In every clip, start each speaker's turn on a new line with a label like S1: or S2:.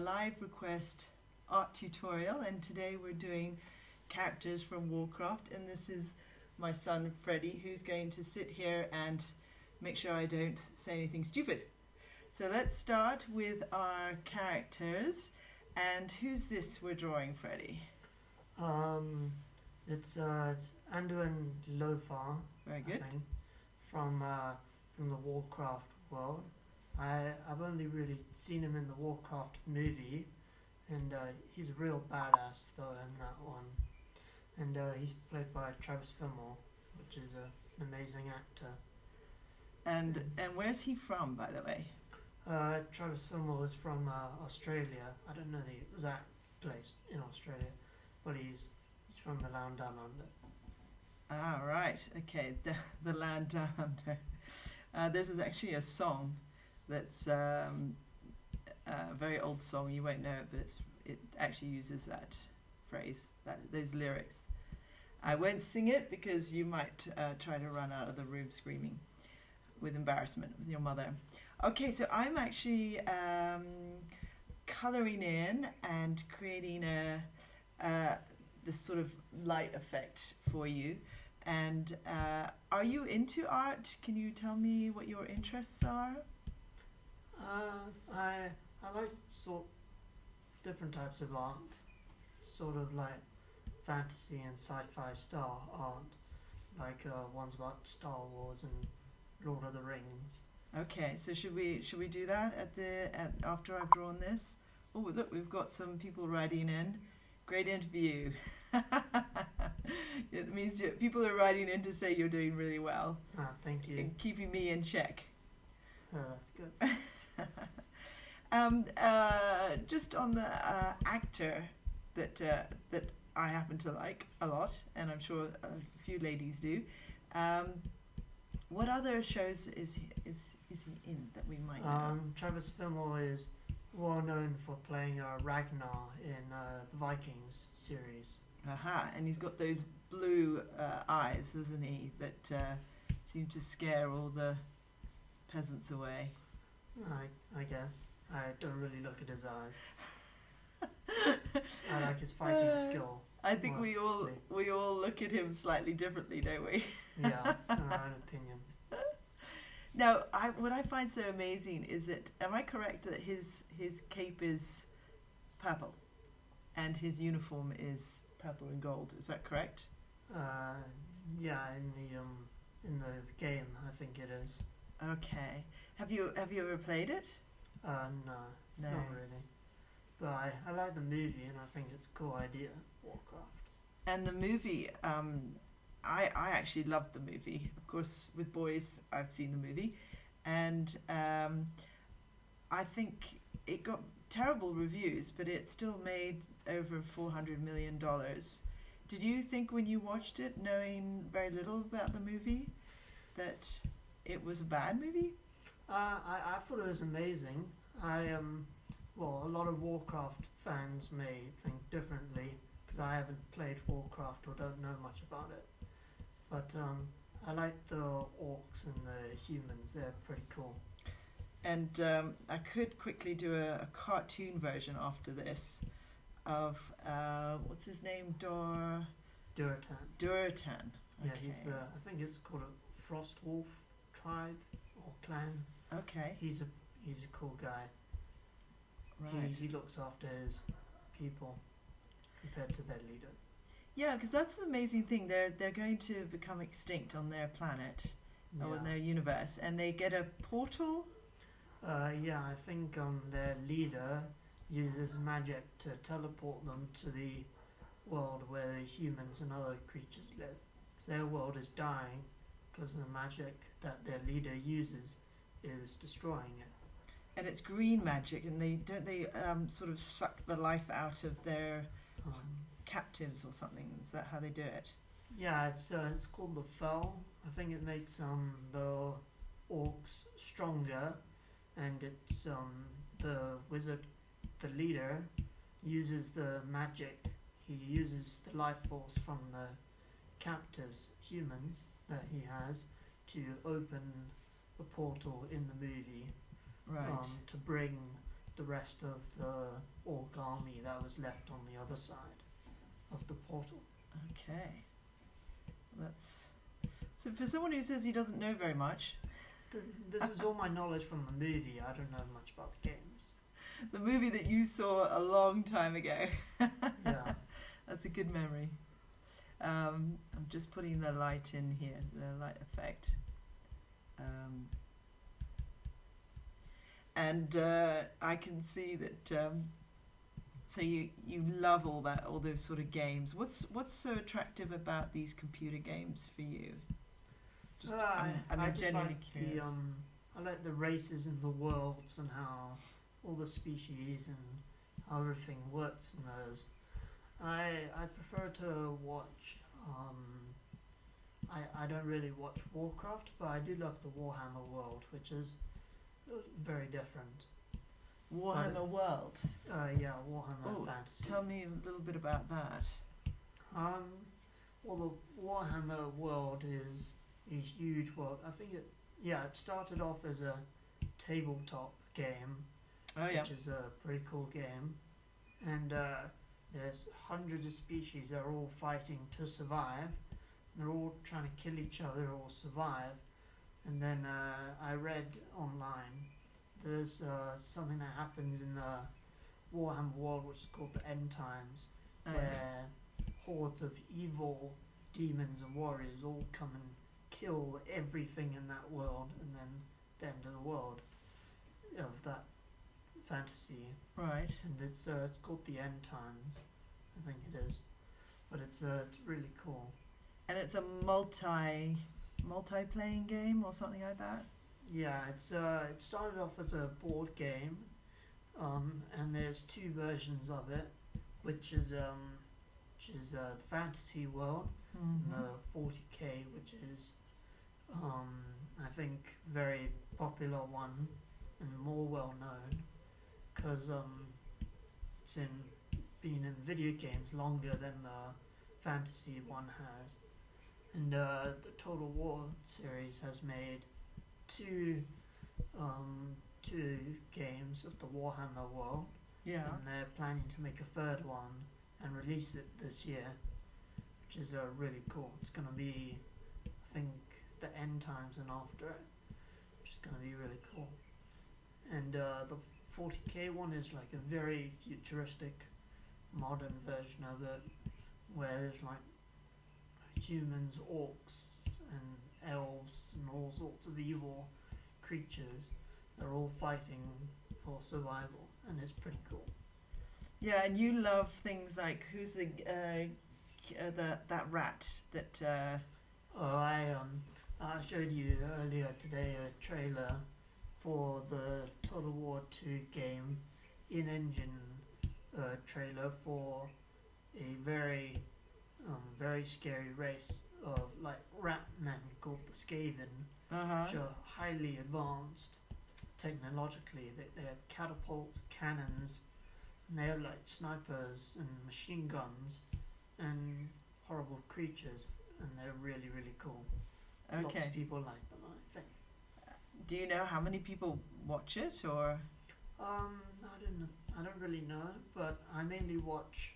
S1: live request art tutorial, and today we're doing characters from Warcraft, and this is my son Freddy, who's going to sit here and make sure I don't say anything stupid. So let's start with our characters. And who's this we're drawing, Freddy?
S2: It's Anduin Lothar.
S1: Very good.
S2: I think, from the Warcraft world. I've only really seen him in the Warcraft movie, and he's a real badass though in that one. And he's played by Travis Fimmel, which is an amazing actor.
S1: And where's he from, by the way?
S2: Travis Fimmel is from Australia. I don't know the exact place in Australia, but he's from the land down under.
S1: Ah, right. Okay, the land down under. This is actually a song that's a very old song. You won't know it, but it actually uses that phrase, those lyrics. I won't sing it because you might try to run out of the room screaming with embarrassment with your mother. Okay, so I'm actually colouring in and creating this sort of light effect for you. And are you into art? Can you tell me what your interests are?
S2: I like different types of art, sort of like fantasy and sci-fi style art, like ones about Star Wars and Lord of the Rings.
S1: Okay, so should we do that after I've drawn this? Oh, look, we've got some people writing in. Great interview. It means people are writing in to say you're doing really well.
S2: Ah, thank you.
S1: And keeping me in check.
S2: Oh, that's good.
S1: Just on the actor that I happen to like a lot, and I'm sure a few ladies do. What other shows is he in that we might know?
S2: Travis Fimmel is well known for playing Ragnar in the Vikings series.
S1: Aha, and he's got those blue eyes, doesn't he, that seem to scare all the peasants away.
S2: I guess. I don't really look at his eyes. I like his fighting skill.
S1: I think we all look at him slightly differently, don't we?
S2: Yeah, our own opinions.
S1: Now, what I find so amazing is that, am I correct that his cape is purple, and his uniform is purple and gold? Is that correct?
S2: Yeah, in the game, I think it is.
S1: Okay. Have you ever played it?
S2: No, not really. But I like the movie, and I think it's a cool idea, Warcraft. And
S1: the movie, I actually loved the movie. Of course, with boys, I've seen the movie, and I think it got terrible reviews, but it still made over $400 million. Did you think when you watched it, knowing very little about the movie, that it was a bad movie?
S2: I thought it was amazing. Well, a lot of Warcraft fans may think differently because I haven't played Warcraft or don't know much about it. But I like the orcs and the humans. They're pretty cool.
S1: And I could quickly do a cartoon version after this of what's his name? Durotan. Durotan.
S2: Yeah, he's I think it's called a Frost Wolf tribe or clan.
S1: Okay.
S2: He's a cool guy.
S1: Right.
S2: He looks after his people compared to their leader.
S1: Yeah, because that's the amazing thing. They're going to become extinct on their planet, or in their universe, and they get a portal.
S2: Yeah, I think their leader uses magic to teleport them to the world where the humans and other creatures live. Their world is dying because the magic that their leader uses is destroying it.
S1: And it's green magic, and they sort of suck the life out of their captives or something. Is that how they do it?
S2: Yeah, it's called the Fell. I think it makes the orcs stronger, and it's the wizard, the leader, uses the magic. He uses the life force from the captives, humans that he has, to open the portal in the movie.
S1: Right.
S2: To bring the rest of the orc army that was left on the other side of the portal.
S1: Okay. That's so for someone who says he doesn't know very much.
S2: This is all my knowledge from the movie. I don't know much about the games.
S1: The movie that you saw a long time ago.
S2: Yeah.
S1: That's a good memory. I'm just putting the light in here, the light effect. And I can see that. So you love all those sort of games. What's so attractive about these computer games for you?
S2: I just
S1: genuinely
S2: like
S1: curious.
S2: I like the races and the worlds and how all the species and how everything works in those. I prefer to watch. I don't really watch Warcraft, but I do love the Warhammer world, which is very different.
S1: Warhammer World.
S2: Yeah, Warhammer Fantasy.
S1: Tell me a little bit about that.
S2: Well, the Warhammer world is a huge world. I think it started off as a tabletop game, which is a pretty cool game, and there's hundreds of species that are all fighting to survive. They're all trying to kill each other or survive. And then I read online there's something that happens in the Warhammer world which is called the End Times, where hordes of evil demons and warriors all come and kill everything in that world, and then the end of the world of that fantasy.
S1: Right.
S2: And it's called the End Times, I think it is. But it's really cool.
S1: And it's a multi-playing game or something like that?
S2: Yeah, it started off as a board game, and there's two versions of it, which is the fantasy world, and the 40k, which is I think very popular one and more well known, because it's been in video games longer than the fantasy one has. And the Total War series has made two games of the Warhammer world.
S1: Yeah.
S2: And they're planning to make a third one and release it this year, which is really cool. It's going to be, I think, the End Times and after it, which is going to be really cool. And the 40k one is like a very futuristic, modern version of it, where there's like humans, orcs, and elves, and all sorts of evil creatures. They're all fighting for survival, and it's pretty cool.
S1: Yeah, and you love things like who's the that rat that.
S2: I showed you earlier today a trailer for the Total War 2 game, in-engine trailer for a very scary race of like rat men called the Skaven, which are highly advanced technologically. They have catapults, cannons, and they have like snipers and machine guns and horrible creatures, and they're really, really cool.
S1: Okay.
S2: Lots of people like them, I think.
S1: Do you know how many people watch it, or?
S2: I don't really know, but I mainly watch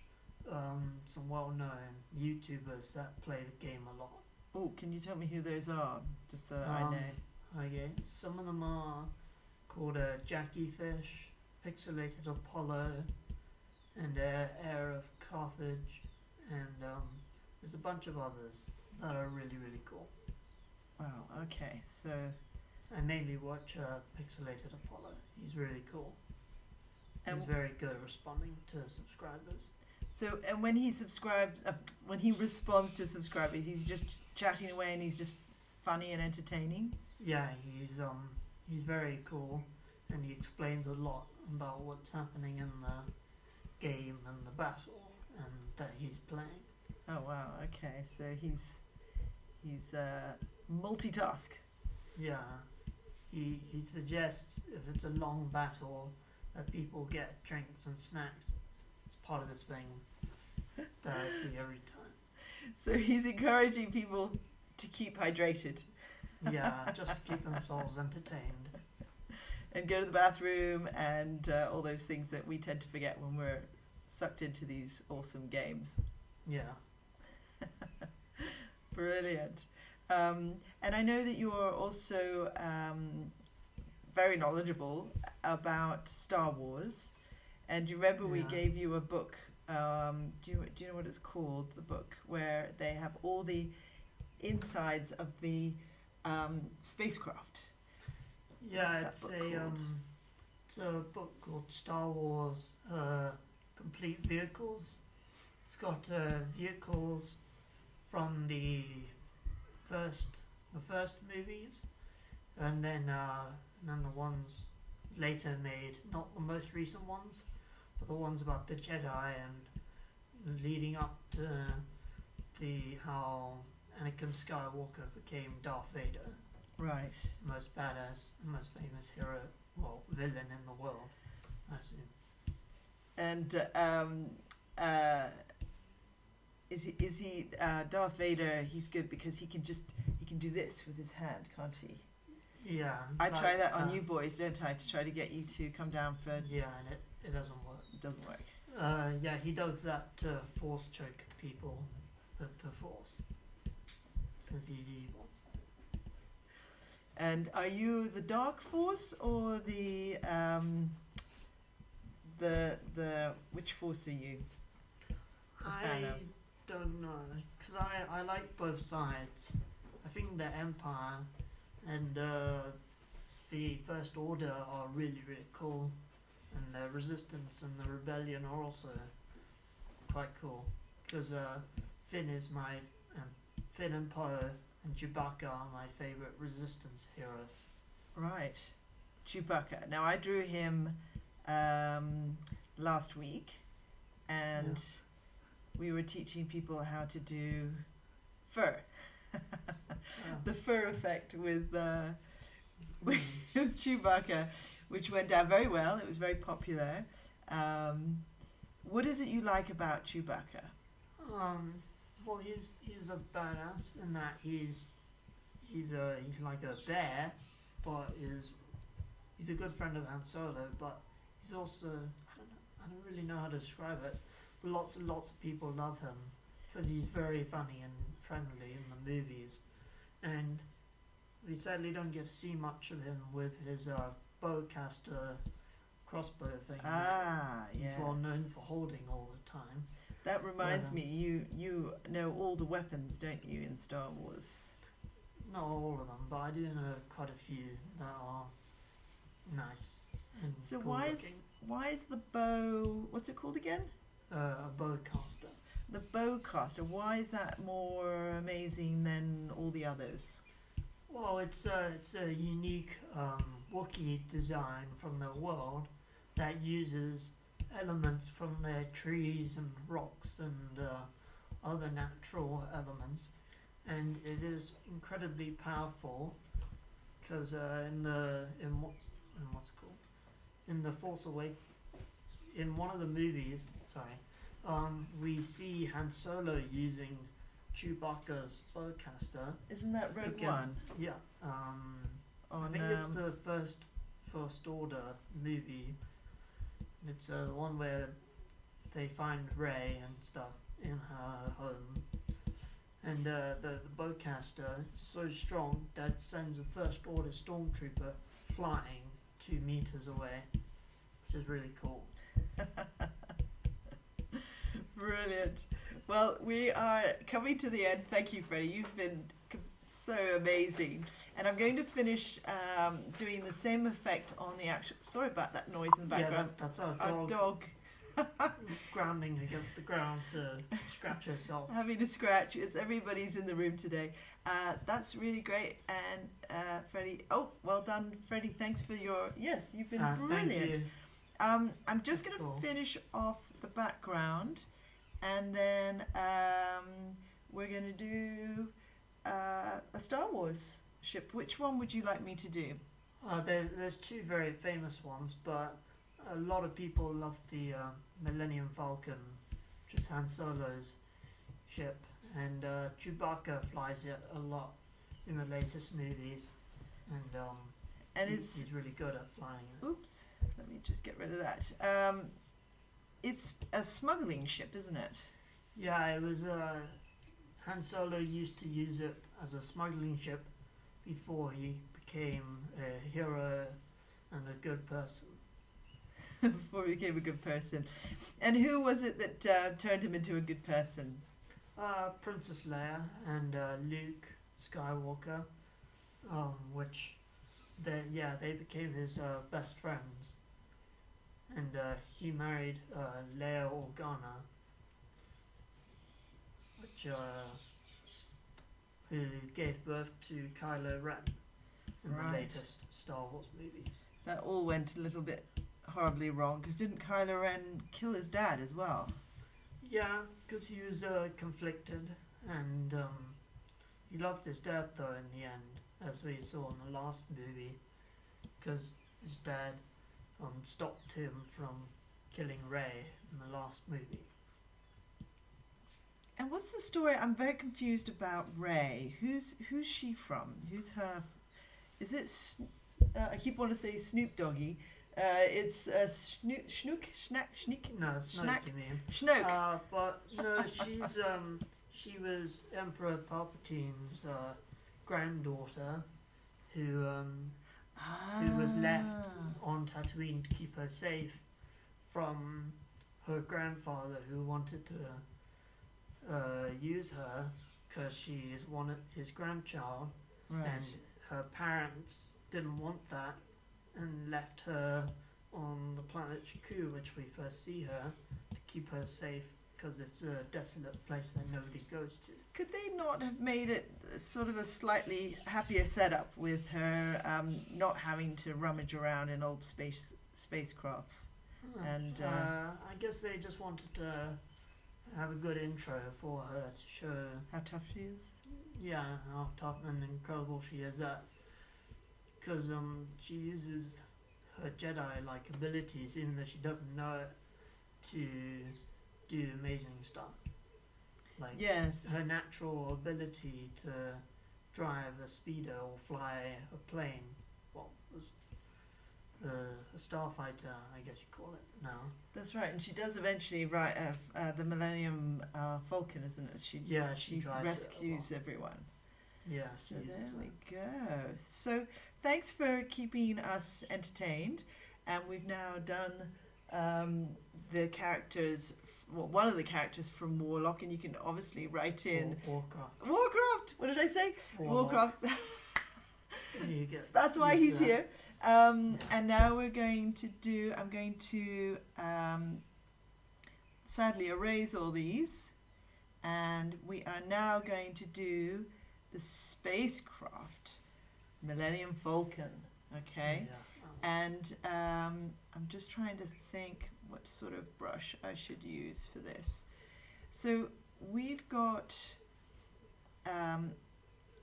S2: some well-known YouTubers that play the game a lot.
S1: Oh, can you tell me who those are, just so that I know?
S2: Okay, some of them are called Jackie Fish, Pixelated Apollo, and Heir of Carthage, and there's a bunch of others that are really, really cool.
S1: Wow, okay, so.
S2: I mainly watch Pixelated Apollo. He's really cool.
S1: And
S2: he's very good at responding to subscribers.
S1: So, and when he when he responds to subscribers, he's just chatting away and he's just funny and entertaining?
S2: Yeah, he's very cool, and he explains a lot about what's happening in the game and the battle and that he's playing.
S1: Oh wow, okay, so he's multitask.
S2: Yeah, he suggests if it's a long battle that people get drinks and snacks. It's part of his thing that I see every time.
S1: So he's encouraging people to keep hydrated.
S2: Yeah, just to keep themselves entertained.
S1: and go to the bathroom and all those things that we tend to forget when we're sucked into these awesome games.
S2: Yeah.
S1: Brilliant. And I know that you are also very knowledgeable about Star Wars. And do you remember we gave you a book? Do you know what it's called? The book where they have all the insides of the spacecraft.
S2: Yeah, it's a book called Star Wars Complete Vehicles. It's got vehicles from the first movies, and then the ones later made, not the most recent ones, but the ones about the Jedi and leading up to how Anakin Skywalker became Darth Vader.
S1: Right.
S2: Most badass, most famous hero, well, villain in the world, I assume.
S1: And is he Darth Vader? He's good because he can do this with his hand, can't he?
S2: Yeah.
S1: I try that on you boys, don't I, to try to get you to come down for...
S2: Yeah, and it doesn't work.
S1: It doesn't work.
S2: Yeah, he does that to force choke people with the force, since he's evil.
S1: And are you the Dark Force or the which Force are you?
S2: I don't know, because I like both sides. I think the Empire and the First Order are really, really cool, and the Resistance and the Rebellion are also quite cool, because Finn and Poe and Chewbacca are my favourite Resistance heroes.
S1: Right. Chewbacca. Now, I drew him last week, and we were teaching people how to do fur. The fur effect with Chewbacca, which went down very well. It was very popular. What is it you like about Chewbacca?
S2: Well, he's a badass in that he's like a bear, but he's a good friend of Han Solo. But he's also, I don't really know how to describe it, but lots and lots of people love him because he's very funny and friendly in the movies, and we sadly don't get to see much of him with his bowcaster crossbow thing. He's well known for holding all the time.
S1: That reminds me, you know all the weapons, don't you, in Star Wars?
S2: Not all of them, but I do know quite a few that are nice. And
S1: so
S2: cool
S1: why is the bow? What's it called again?
S2: A bowcaster.
S1: The bowcaster. Why is that more amazing than all the others?
S2: Well, it's a unique Wookiee design from the world that uses elements from their trees and rocks and other natural elements, and it is incredibly powerful because in what's it called, in the Force Awakens, in one of the movies, we see Han Solo using Chewbacca's bowcaster.
S1: Isn't that Rogue One?
S2: Yeah. I think it's the First Order movie. It's the one where they find Rey and stuff in her home, and the bowcaster is so strong that it sends a First Order stormtrooper flying 2 meters away, which is really cool.
S1: Brilliant. Well, we are coming to the end. Thank you, Freddy. You've been so amazing. And I'm going to finish doing the same effect on the actual... Sorry about that noise in the background.
S2: Yeah, that's our
S1: dog.
S2: Grounding against the ground to scratch herself.
S1: Having a scratch. It's everybody's in the room today. That's really great. And Freddy... Oh, well done, Freddy. Thanks for your... Yes, you've been brilliant.
S2: Thank you.
S1: I'm just going to finish off the background, and then we're going to do a Star Wars ship. Which one would you like me to do?
S2: There's 2 very famous ones, but a lot of people love the Millennium Falcon, which is Han Solo's ship, and Chewbacca flies it a lot in the latest movies.
S1: And
S2: he's really good at flying it.
S1: Oops, let me just get rid of that. It's a smuggling ship, isn't it?
S2: Yeah, it was. Han Solo used to use it as a smuggling ship before he became a hero and a good person.
S1: Before he became a good person. And who was it that turned him into a good person?
S2: Princess Leia and Luke Skywalker, which they became his best friends, and he married Leia Organa, which who gave birth to Kylo Ren in the latest Star Wars movies.
S1: That all went a little bit horribly wrong, because didn't Kylo Ren kill his dad as well?
S2: Yeah, because he was conflicted, and he loved his dad though in the end, as we saw in the last movie, because his dad stopped him from killing Rey in the last movie.
S1: And what's the story? I'm very confused about Rey. Who's she from? Who's her? Is it? I keep wanting to say Snoop Doggy. It's Schnook.
S2: No, Snoke, you mean?
S1: Schnoke.
S2: But no, she was Emperor Palpatine's granddaughter, who was left on Tatooine to keep her safe from her grandfather, who wanted to use her because she is his grandchild, and her parents didn't want that and left her on the planet Jakku, which we first see her, to keep her safe because it's a desolate place that nobody goes to.
S1: Could they not have made it sort of a slightly happier setup with her not having to rummage around in old spacecrafts? And
S2: I guess they just wanted to have a good intro for her to show
S1: how tough she is.
S2: Yeah, how tough and incredible she is at. Because she uses her Jedi-like abilities, even though she doesn't know it, to do amazing stuff. Like her natural ability to drive a speeder or fly a plane. A starfighter, I guess you call it now.
S1: That's right, and she does eventually ride the Millennium Falcon, isn't it? She rescues everyone.
S2: Yeah.
S1: So there we go. So thanks for keeping us entertained, and we've now done the characters. Well, one of the characters from Warlock, and you can obviously write in Warcraft. What did I say? Warcraft. That's why he's here. And now we're going to do. I'm going to sadly erase all these, and we are now going to do the spacecraft Millennium Falcon. Okay. And I'm just trying to think what sort of brush I should use for this. So we've got,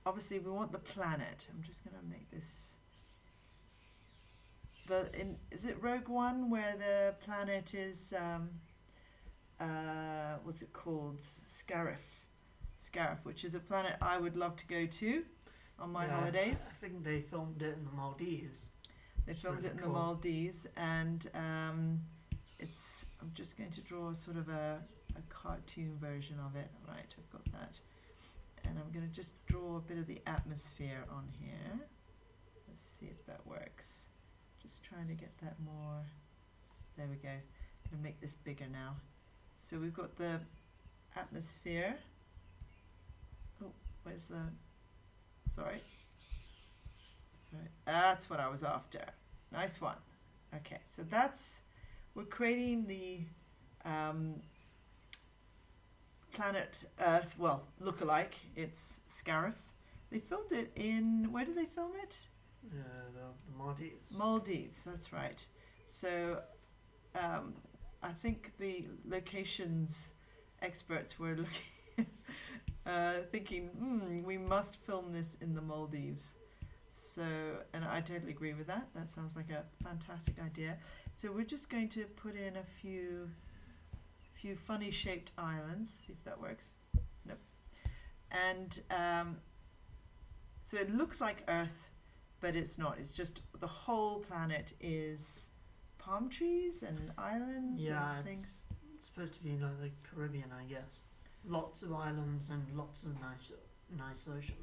S1: obviously we want the planet. I'm just going to make this, is it Rogue One where the planet is, what's it called? Scarif, which is a planet I would love to go to on my holidays.
S2: I think they filmed it in the Maldives.
S1: They filmed it in the Maldives, and I'm just going to draw sort of a cartoon version of it. Right, I've got that. And I'm going to just draw a bit of the atmosphere on here. Let's see if that works. Just trying to get that more. There we go. I'm going to make this bigger now. So we've got the atmosphere. Oh, where's the... Sorry. That's what I was after. Nice one. Okay, so we're creating the planet Earth, well, look-alike. It's Scarif. They filmed it in, where did they film it?
S2: The Maldives.
S1: Maldives, that's right. So I think the locations experts were looking, thinking, we must film this in the Maldives. So, and I totally agree with that. That sounds like a fantastic idea. So we're just going to put in a few funny shaped islands, see if that works. Nope. And so it looks like Earth, but it's not. It's just the whole planet is palm trees and islands
S2: Yeah,
S1: and things.
S2: it's supposed to be like the Caribbean, I guess. Lots of islands and lots of nice ocean.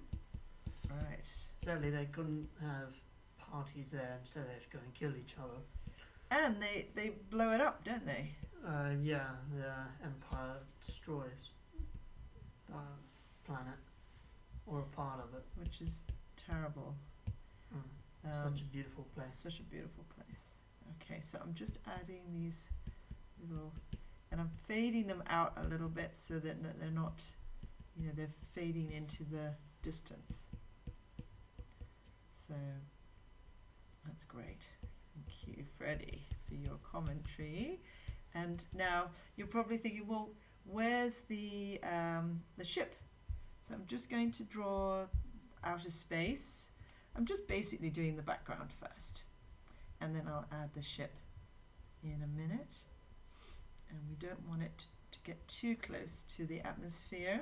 S1: Right.
S2: Sadly, they couldn't have parties there, instead they have to go and kill each other.
S1: And they blow it up, don't they?
S2: Yeah, the Empire destroys the planet, or a part of it.
S1: Which is terrible.
S2: Such a beautiful place.
S1: Such a beautiful place. Okay, so I'm just adding these little, and I'm fading them out a little bit so that they're not, they're fading into the distance. So that's great. Thank you, Freddy, for your commentary. And now you're probably thinking, well, where's the ship? So I'm just going to draw outer space. I'm just basically doing the background first, and then I'll add the ship in a minute. And we don't want it to get too close to the atmosphere.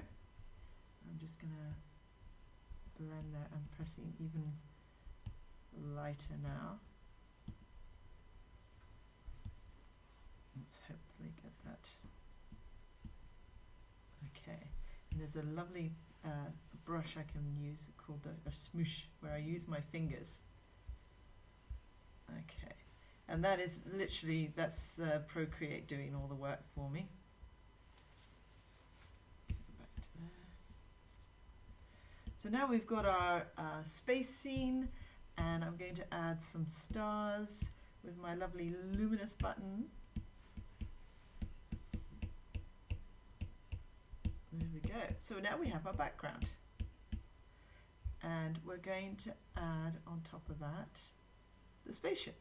S1: I'm just going to blend that. I'm pressing even lighter now. Let's hopefully get that. Okay, and there's a lovely brush I can use called a smoosh, where I use my fingers. Okay, and that is literally, that's Procreate doing all the work for me. Go back to there. So now we've got our space scene, and I'm going to add some stars with my lovely luminous button. There we go. So now we have our background. And we're going to add on top of that the spaceship.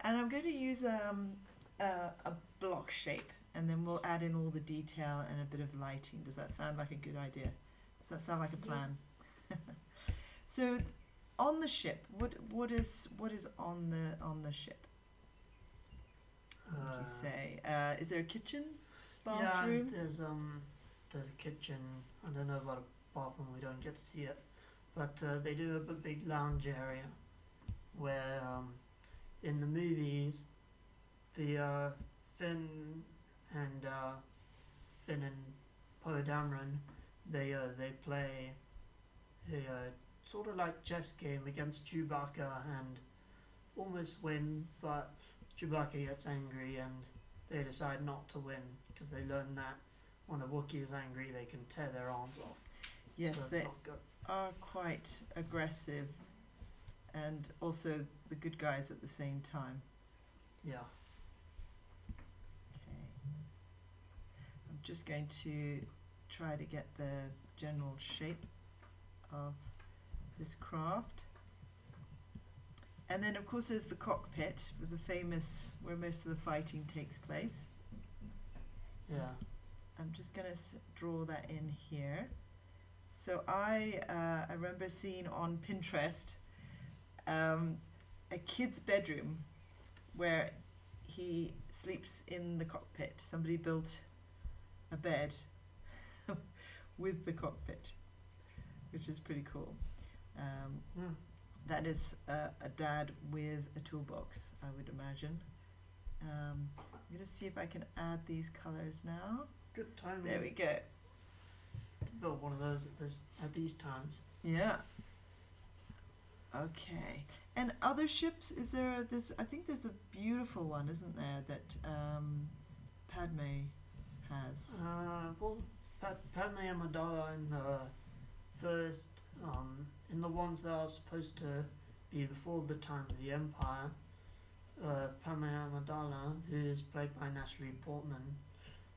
S1: And I'm going to use a block shape, and then we'll add in all the detail and a bit of lighting. Does that sound like a good idea? Does that sound like a plan? So on the ship, what is on the ship? What would you say? Is there a kitchen, bathroom?
S2: Yeah, there's a kitchen. I don't know about a bathroom. We don't get to see it, but they do have a big lounge area where, in the movies, the Finn and Poe Dameron, they play a sort of like chess game against Chewbacca and almost win, but Chewbacca gets angry and they decide not to win because they learn that when a Wookiee is angry, they can tear their arms off.
S1: Yes,
S2: so
S1: they are quite aggressive, and also the good guys at the same time.
S2: Yeah.
S1: Okay. I'm just going to try to get the general shape of this craft. And then of course there's the cockpit with the famous, where most of the fighting takes place.
S2: Yeah.
S1: I'm just going to draw that in here. So I remember seeing on Pinterest a kid's bedroom where he sleeps in the cockpit. Somebody built a bed with the cockpit, which is pretty cool. That is a dad with a toolbox, I would imagine. I'm going to see if I can add these colors now.
S2: Good time.
S1: There we go.
S2: To build one of those at these times.
S1: Yeah. Okay. And other ships? Is there I think there's a beautiful one, isn't there, that Padme has?
S2: Well, Padme Amidala in the first, in the ones that are supposed to be before the time of the Empire, Padme Amidala, who is played by Natalie Portman,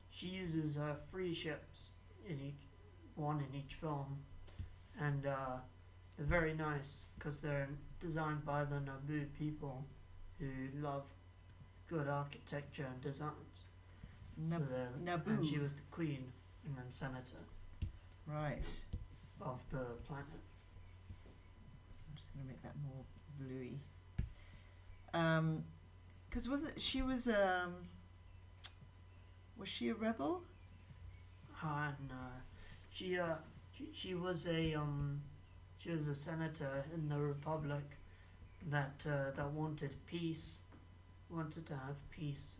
S2: she uses 3 ships in each film, and they're very nice because they're designed by the Naboo people who love good architecture and designs.
S1: Naboo.
S2: And she was the queen and then senator.
S1: Right.
S2: Of the planet.
S1: I'm just going to make that more bluey. Because she was she a rebel?
S2: No. She was a senator in the Republic that wanted peace, wanted to have peace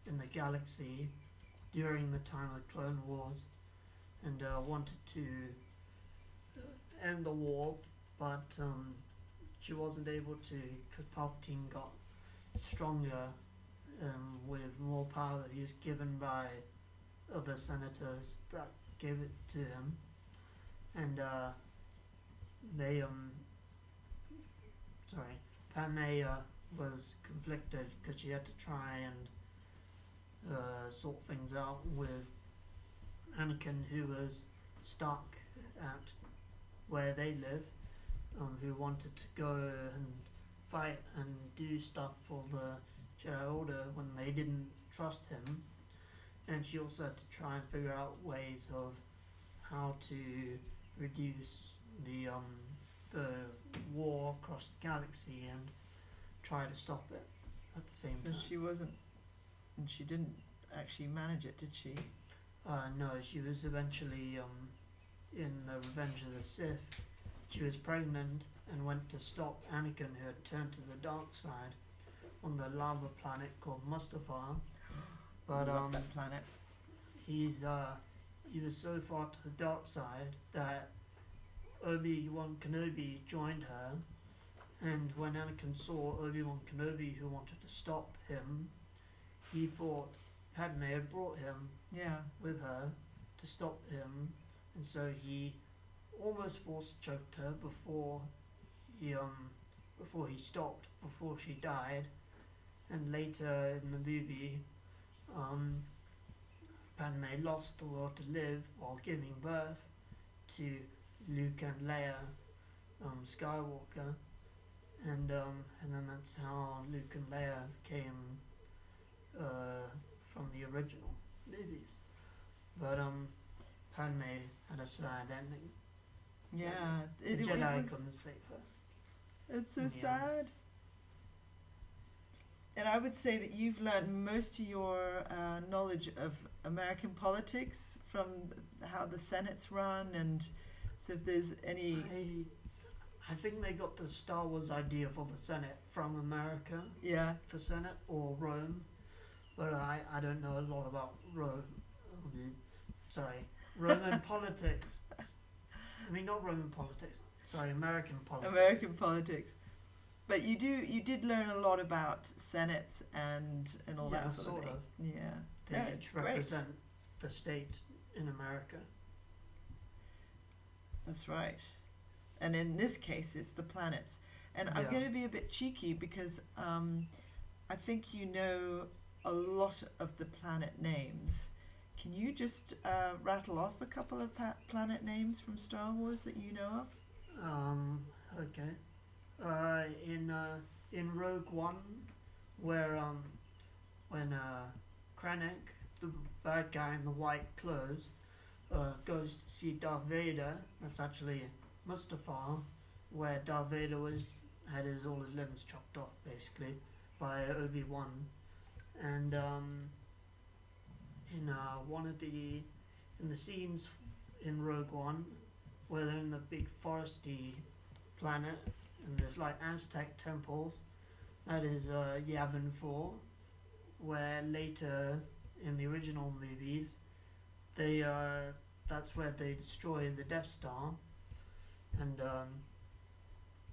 S2: in the galaxy during the time of Clone Wars, and wanted to end the war, but she wasn't able to because Palpatine got stronger with more power that he was given by other senators that gave it to him, and they Padme was conflicted because she had to try and sort things out with Anakin, who was stuck at where they live, who wanted to go and fight and do stuff for the Jedi Order when they didn't trust him, and she also had to try and figure out ways of how to reduce the war across the galaxy and try to stop it at the same time.
S1: So she wasn't, and she didn't actually manage it, did she?
S2: No, she was eventually in the Revenge of the Sith. She was pregnant and went to stop Anakin, who had turned to the dark side, on the lava planet called Mustafar. But
S1: Love that planet.
S2: he was so far to the dark side that Obi-Wan Kenobi joined her, and when Anakin saw Obi-Wan Kenobi who wanted to stop him, he thought Padme had brought him with her to stop him, and so he almost force choked her before he stopped, before she died. And later in the movie, Padme lost the will to live while giving birth to Luke and Leia Skywalker, and then that's how Luke and Leia came from the original movies. But Padme had a sad ending.
S1: Yeah,
S2: The Jedi couldn't save her.
S1: It's so sad. And I would say that you've learned most of your knowledge of American politics from how the Senate's run, and so if there's any...
S2: I think they got the Star Wars idea for the Senate from America.
S1: Yeah.
S2: The Senate or Rome. But I don't know a lot about Roman politics. I mean, not Roman politics. Sorry, American politics.
S1: American politics. But you did learn a lot about senates and all that sort of thing. Yeah.
S2: They each represent the state in America.
S1: That's right. And in this case, it's the planets. And I'm going to be a bit cheeky because I think you know a lot of the planet names. Can you just rattle off a couple of planet names from Star Wars that you know of?
S2: Okay. In Rogue One, where when Krennic, the bad guy in the white clothes, goes to see Darth Vader, that's actually Mustafar, where Darth Vader had all his limbs chopped off basically by Obi-Wan, and in one of the scenes in Rogue One where they're in the big foresty planet and there's like Aztec temples, that is Yavin 4, where later in the original movies that's where they destroy the Death Star, and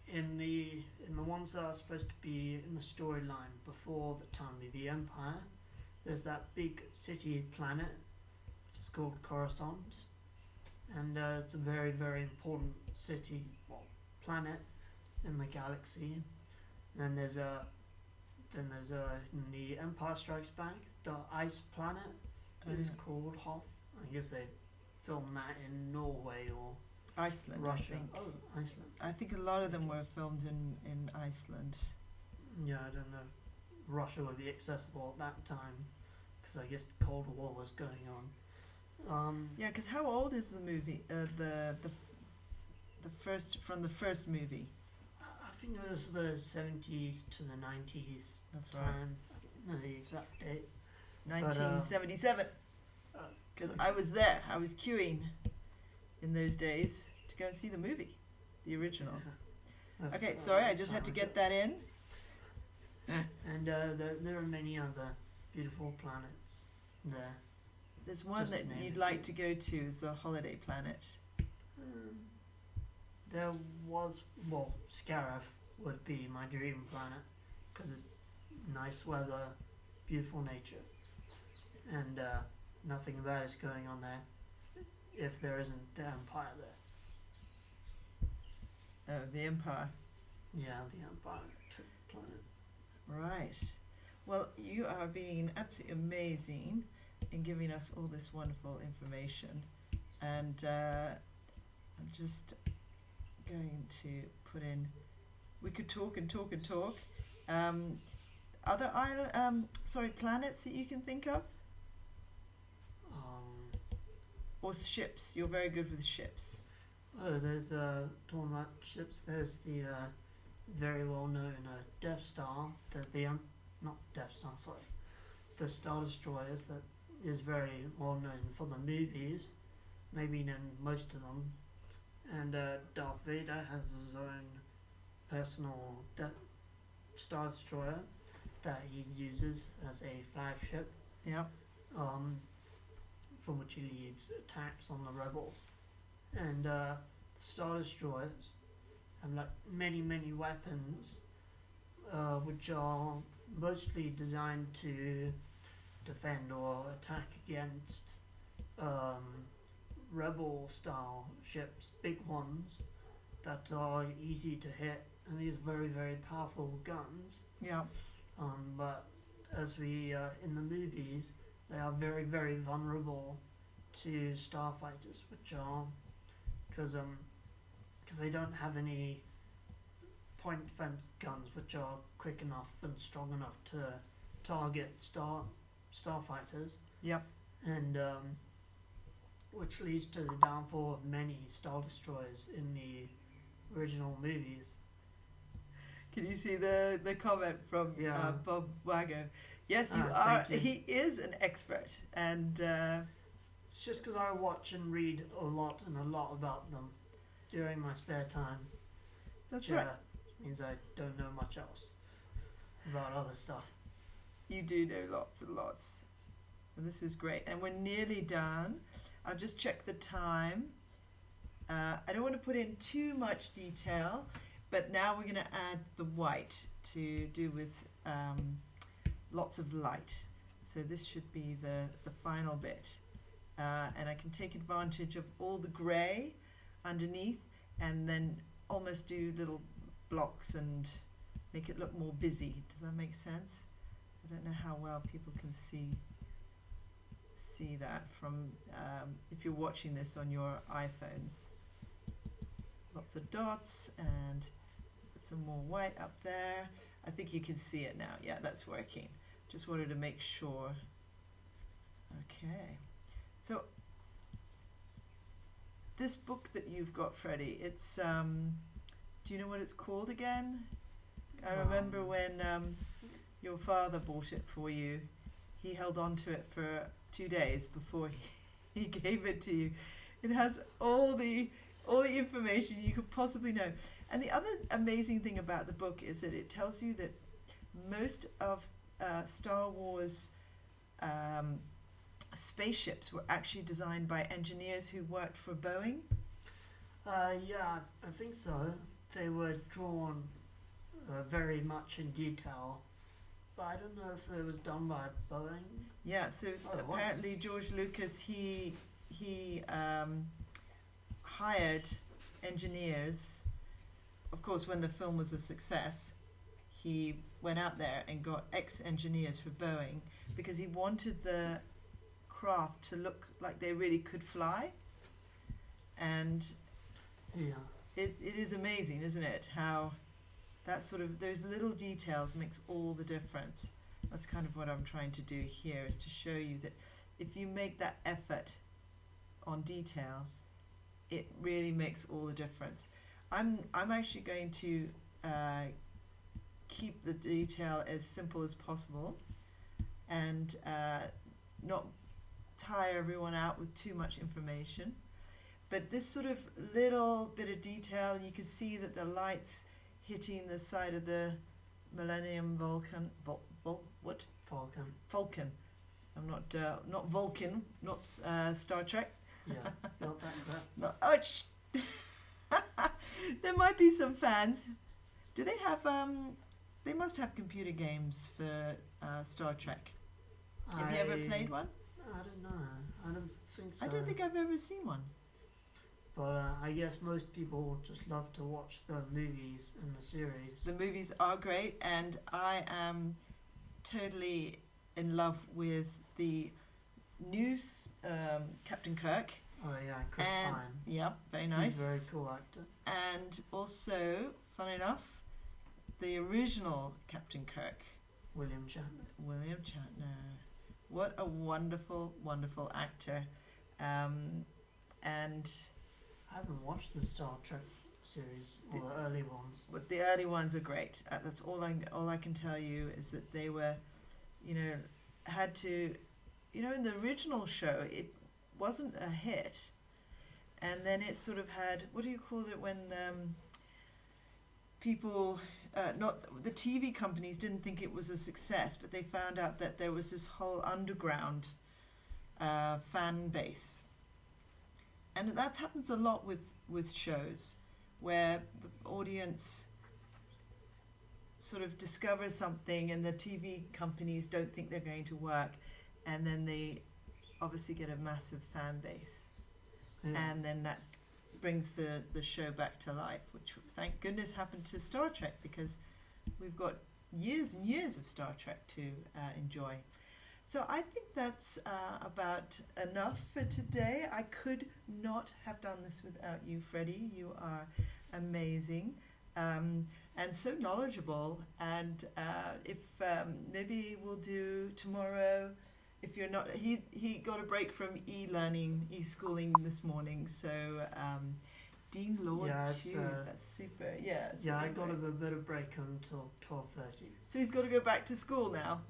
S2: in the ones that are supposed to be in the storyline before the time of the Empire, there's that big city planet which is called Coruscant, and it's a very, very important city, planet in the galaxy. And then there's in the Empire Strikes Back, the ice planet is called Hoth. I guess they filmed that in Norway or
S1: Iceland,
S2: Russia.
S1: I think.
S2: Oh, Iceland.
S1: I think a lot of them were filmed in Iceland.
S2: Yeah, I don't know. Russia would be accessible at that time because I guess the Cold War was going on.
S1: Yeah, because how old is the movie? The first movie.
S2: I think it was the 70s to the 90s.
S1: That's
S2: time.
S1: right.
S2: I don't know the exact date.
S1: 1977. Because I was there. I was queuing in those days to go and see the movie, the original.
S2: That's
S1: Okay,
S2: a
S1: sorry, I
S2: long
S1: just
S2: time
S1: had to
S2: ago.
S1: get that in.
S2: And there are many other beautiful planets there.
S1: There's one
S2: Just to
S1: that
S2: name
S1: you'd
S2: a
S1: like
S2: few.
S1: to go to, is a holiday planet.
S2: Um, there was, well, Scarif would be my dream planet because it's nice weather, beautiful nature, and nothing bad is going on there if there isn't the Empire there.
S1: Oh, the Empire.
S2: Yeah, the Empire planet.
S1: Right. Well, you are being absolutely amazing in giving us all this wonderful information. And I'm just going to put in. We could talk and talk and talk. Other planets that you can think of, or ships. You're very good with ships.
S2: Oh, there's talking about ships. There's the very well known Death Star. Not Death Star. Sorry, the Star Destroyers that is very well known for the movies. Maybe in most of them. And Darth Vader has his own personal Star Destroyer that he uses as a flagship.
S1: Yeah.
S2: From which he leads attacks on the rebels. And Star Destroyers have like many weapons, which are mostly designed to defend or attack against rebel style ships, big ones that are easy to hit, and these very powerful guns.
S1: Yeah.
S2: But as we in the movies, they are very vulnerable to starfighters, which are because they don't have any point defense guns which are quick enough and strong enough to target starfighters.
S1: Yep.
S2: And which leads to the downfall of many Star Destroyers in the original movies.
S1: Can you see the comment from Bob Wago? Yes, you are.
S2: You.
S1: He is an expert, and
S2: it's just because I watch and read a lot about them during my spare time.
S1: That's
S2: which,
S1: right.
S2: Means I don't know much else about other stuff.
S1: You do know lots and lots, and this is great. And we're nearly done. I'll just check the time. I don't want to put in too much detail, but now we're going to add the white to do with lots of light. So this should be the final bit. And I can take advantage of all the grey underneath and then almost do little blocks and make it look more busy. Does that make sense? I don't know how well people can see that from if you're watching this on your iPhones. Lots of dots and put some more white up there. I think you can see it now. Yeah, that's working. Just wanted to make sure. Okay. So this book that you've got, Freddy, it's do you know what it's called again? I remember when your father bought it for you. He held on to it for 2 days before he gave it to you. It has all the information you could possibly know. And the other amazing thing about the book is that it tells you that most of Star Wars spaceships were actually designed by engineers who worked for Boeing.
S2: Yeah, I think so. They were drawn very much in detail, but I don't know if it was done by Boeing.
S1: Yeah, so apparently George Lucas, he hired engineers. Of course, when the film was a success, he went out there and got ex-engineers for Boeing because he wanted the craft to look like they really could fly. And it is amazing, isn't it, how that sort of those little details makes all the difference. That's kind of what I'm trying to do here, is to show you that if you make that effort on detail, it really makes all the difference. I'm actually going to keep the detail as simple as possible and not tire everyone out with too much information. But this sort of little bit of detail, you can see that the lights hitting the side of the Millennium Vulcan. What? Vulcan. I'm not Vulcan, not Star Trek.
S2: Yeah, not that.
S1: No, oh, there might be some fans. Do they have They must have computer games for Star Trek. Have you ever played one?
S2: I don't know. I don't think so.
S1: I don't think I've ever seen one.
S2: But I guess most people just love to watch the movies and the series.
S1: The movies are great, and I am totally in love with the new Captain Kirk.
S2: Oh yeah, Chris Pine.
S1: Yeah, very nice.
S2: He's a very cool actor.
S1: And also, fun enough, the original Captain Kirk.
S2: William Shatner.
S1: What a wonderful, wonderful actor. And
S2: I haven't watched the Star Trek series, or the early ones.
S1: But the early ones are great. That's all I can tell you is that they were, had to, in the original show, it wasn't a hit. And then it sort of had, what do you call it when people, not the TV companies didn't think it was a success, but they found out that there was this whole underground fan base. And that happens a lot with shows where the audience sort of discovers something and the TV companies don't think they're going to work, and then they obviously get a massive fan base. Yeah. And then that brings the show back to life, which thank goodness happened to Star Trek, because we've got years and years of Star Trek to enjoy. So I think that's about enough for today. I could not have done this without you, Freddy. You are amazing and so knowledgeable. And if maybe we'll do tomorrow, if you're not, he got a break from e-schooling this morning. So Dean Lord too. That's super. Yeah.
S2: Yeah, I got a bit of break until 12:30.
S1: So he's got to go back to school now.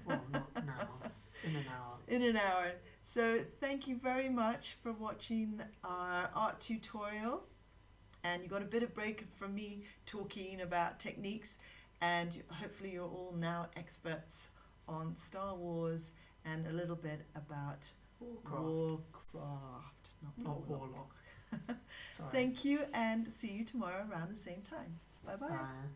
S2: Well, not now. In an hour.
S1: In an hour. So thank you very much for watching our art tutorial. And you got a bit of break from me talking about techniques. And hopefully you're all now experts on Star Wars and a little bit about Warcraft.
S2: Not Warlock.
S1: Thank you, and see you tomorrow around the same time. Bye-bye.
S2: Bye.